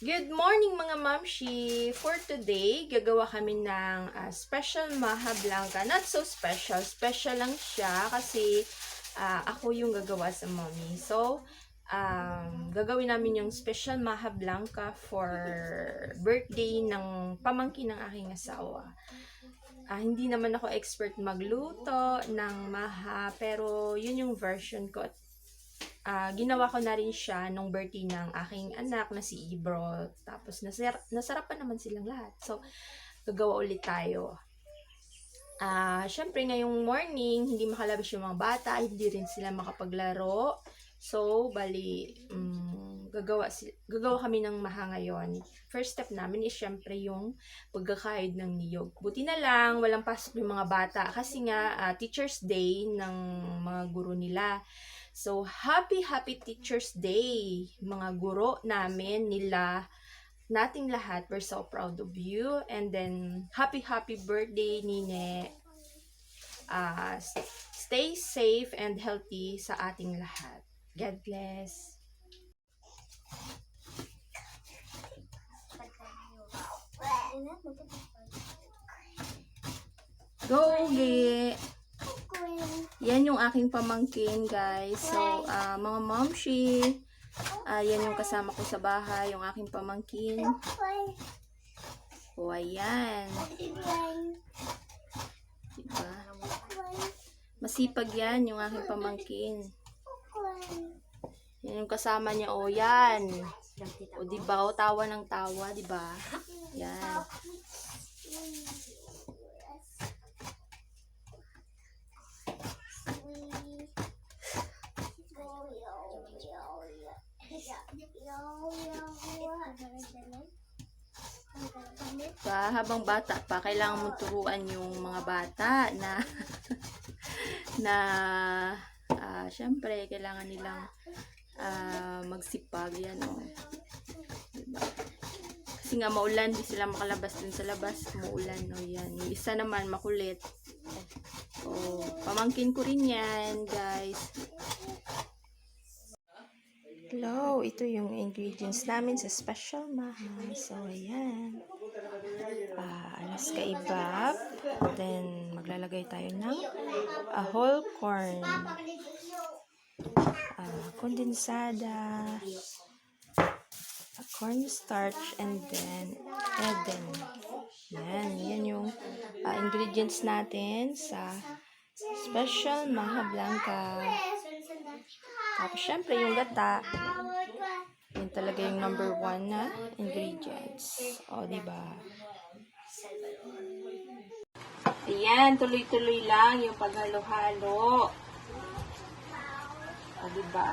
Good morning mga mamshi! For today, gagawa kami ng special maha blanca. Not so special. Special lang siya kasi ako yung gagawa sa mommy. So, gagawin namin yung special maha blanca for birthday ng pamangkin ng aking asawa. Hindi naman ako expert magluto ng maha, pero yun yung version ko. Ginawa ko na rin siya nung birthday ng aking anak na si Ibro. Tapos nasarapan naman silang lahat. So, gagawa ulit tayo. Syempre ngayong morning, hindi makalabas yung mga bata, hindi rin sila makapaglaro. So, gagawa kami ng maha ngayon. First step namin is syempre yung pagkakahid ng niyog. Buti na lang, walang pasok yung mga bata kasi nga Teacher's Day ng mga guro nila. So, happy Teacher's Day, mga guro namin, nating lahat. We're so proud of you. And then, happy birthday, Nine. Stay safe and healthy sa ating lahat. God bless. Go, Gi! Yan yung aking pamangkin, guys. So, mga momshi, yan yung kasama ko sa bahay, yung aking pamangkin. O, ayan. Diba? Masipag yan, yung aking pamangkin. Yan yung kasama niya, o, yan. O, diba? O, tawa ng tawa, diba? Yan. Habang bata pa, kailangan mong turuan yung mga bata na syempre, kailangan nilang magsipag yan, o. Diba? Kasi nga maulan, di sila makalabas dun sa labas, maulan, no, yan. Yung isa naman makulit. O, pamangkin ko rin yan, guys. Hello, ito yung ingredients namin sa special maha. So, ayan. Alas kaibab. Then, maglalagay tayo ng whole corn. Kondensada. Cornstarch. And then, eden. Yan yung ingredients natin sa special maha blanca. Tapos, syempre, yung gata. Yan talaga yung number 1 na ingredients. O, diba? Ayan, tuloy-tuloy lang yung paghalo-halo. O, diba?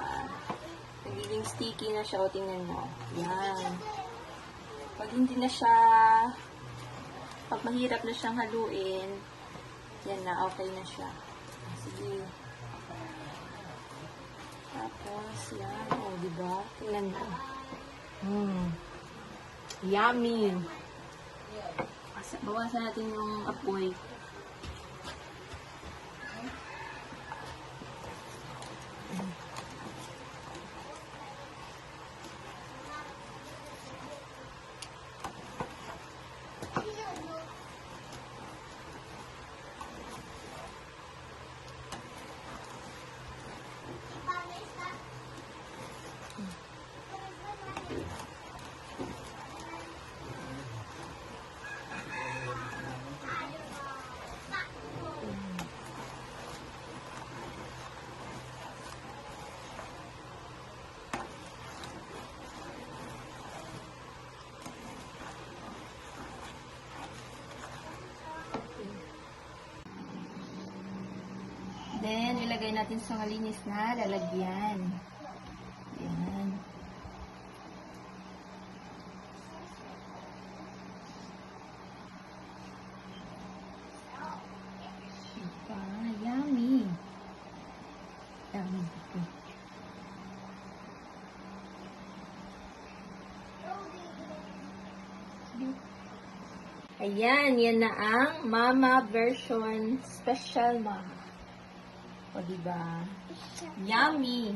Nagiging sticky na siya. O, tingnan mo. Yan. Pag hindi na siya, pag mahirap na siyang haluin, yan na, okay na siya. Sige. Tapos, yan. O, diba? Tingnan mo. Yummy! Bawasan natin yung apoy. Then, ilagay natin sa malinis na lalagyan. Ayan. Diba? Yummy. Yummy. Ayan, yan na ang mama version special maha. O, diba? Yummy!